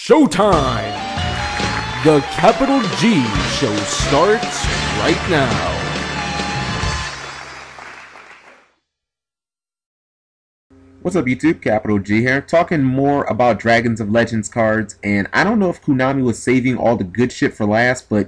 Showtime! The Capital G show starts right now. What's up YouTube, Capital G here, talking more about Dragons of Legends cards, and I don't know if Konami was saving all the good shit for last, but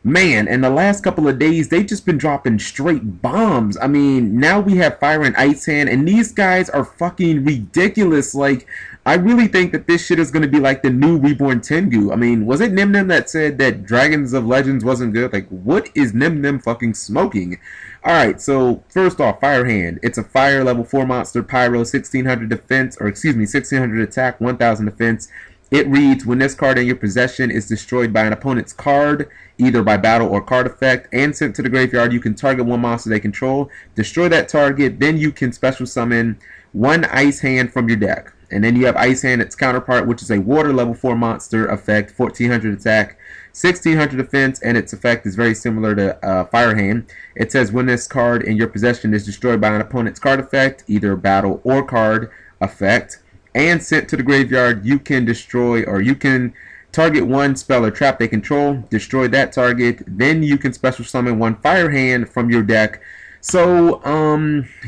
man, in the last couple of days, they've just been dropping straight bombs. I mean, now we have Fire and Ice Hand, and these guys are fucking ridiculous. Like, I really think that this shit is going to be like the new Reborn Tengu. I mean, was it Nim Nim that said that Dragons of Legends wasn't good? Like, what is Nim Nim fucking smoking? Alright, so first off, Fire Hand. It's a fire level 4 monster, Pyro, 1600 defense, or excuse me, 1600 attack, 1000 defense. It reads, when this card in your possession is destroyed by an opponent's card, either by battle or card effect, and sent to the graveyard, you can target one monster they control, destroy that target, then you can special summon one Ice Hand from your deck. And then you have Ice Hand, its counterpart, which is a water level 4 monster effect, 1400 attack, 1600 defense, and its effect is very similar to Fire Hand. It says when this card in your possession is destroyed by an opponent's card effect, either battle or card effect, and sent to the graveyard, you can destroy, or you can target one spell or trap they control, destroy that target, then you can special summon one Fire Hand from your deck. So,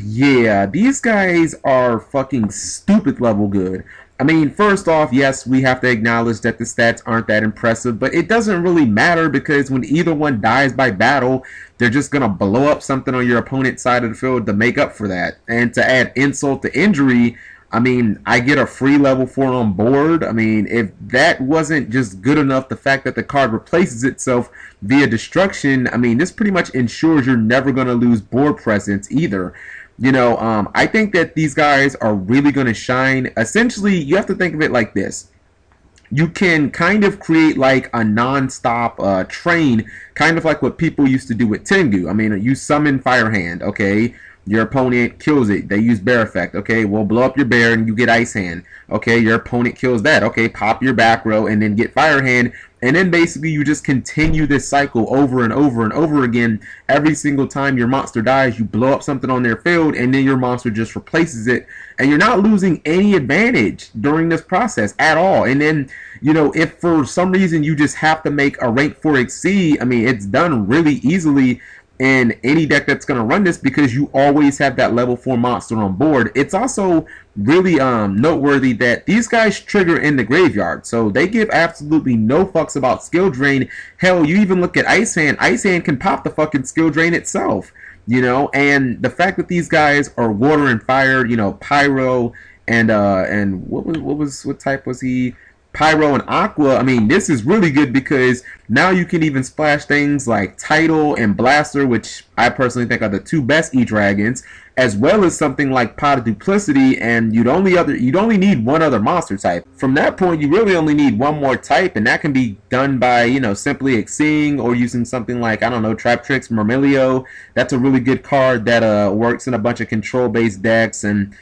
yeah, these guys are fucking stupid level good. I mean, first off, yes, we have to acknowledge that the stats aren't that impressive, but it doesn't really matter because when either one dies by battle, they're just going to blow up something on your opponent's side of the field to make up for that. And to add insult to injury, I mean, I get a free level 4 on board. I mean, if that wasn't just good enough, the fact that the card replaces itself via destruction, I mean, this pretty much ensures you're never going to lose board presence either. You know, I think that these guys are really going to shine. Essentially, you have to think of it like this. You can kind of create like a non-stop train, kind of like what people used to do with Tengu. I mean, you summon Fire Hand, okay? Your opponent kills it. They use bear effect. Okay, well, blow up your bear and you get Ice Hand. Okay, your opponent kills that. Okay, pop your back row and then get Fire Hand. And then basically you just continue this cycle over and over and over again. Every single time your monster dies, you blow up something on their field and then your monster just replaces it. And you're not losing any advantage during this process at all. And then, you know, if for some reason you just have to make a rank 4 exceed, I mean, it's done really easily in any deck that's going to run this because you always have that level 4 monster on board. It's also really noteworthy that these guys trigger in the graveyard, so they give absolutely no fucks about skill drain. Hell, you even look at Ice Hand. Ice Hand can pop the fucking skill drain itself, you know. And the fact that these guys are water and fire, you know, Pyro and what type was he? Pyro and Aqua. I mean, this is really good because now you can even splash things like Title and Blaster, which I personally think are the two best E-Dragons, as well as something like Pot of Duplicity, and you'd only need one other monster type. From that point, you really only need one more type, and that can be done by, you know, simply Xing or using something like, I don't know, Trap Tricks, Murmillo. That's a really good card that works in a bunch of control-based decks. And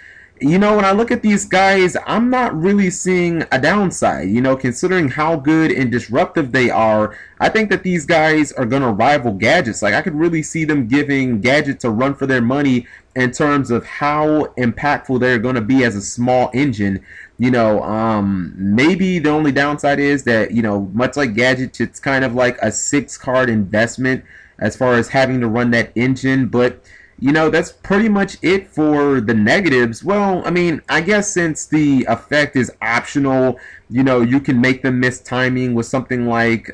you know, when I look at these guys, I'm not really seeing a downside. You know, considering how good and disruptive they are, I think that these guys are going to rival Gadgets. Like, I could really see them giving Gadgets a run for their money in terms of how impactful they're going to be as a small engine. You know, maybe the only downside is that, you know, much like Gadgets, it's kind of like a 6-card investment as far as having to run that engine. But you know, that's pretty much it for the negatives. Well, I mean, I guess since the effect is optional, you know, you can make them miss timing with something like,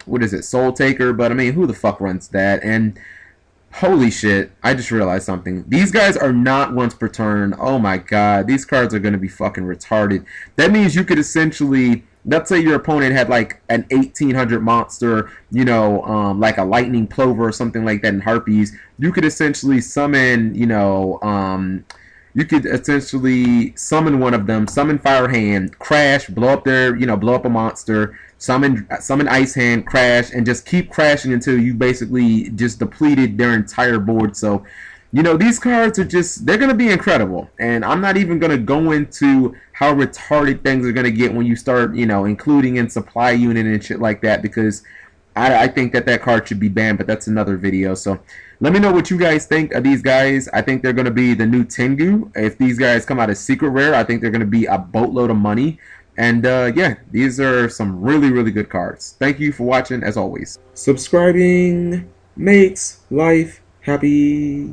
what is it, Soul Taker? But I mean, who the fuck runs that? And holy shit, I just realized something. These guys are not once per turn. Oh my god, these cards are going to be fucking retarded. That means you could essentially, let's say your opponent had like an 1800 monster, you know, like a Lightning Plover or something like that in Harpies. You could essentially summon, you know, you could essentially summon one of them, summon Fire Hand, crash, blow up their, you know, blow up a monster, summon Ice Hand, crash, and just keep crashing until you basically just depleted their entire board. So, you know, these cards are just, they're going to be incredible. And I'm not even going to go into how retarded things are going to get when you start, you know, including in supply unit and shit like that, because I think that card should be banned, but that's another video. So let me know what you guys think of these guys. I think they're going to be the new Tengu. If these guys come out as secret rare, I think they're going to be a boatload of money. And yeah, these are some really, really good cards. Thank you for watching, as always. Subscribing makes life happy.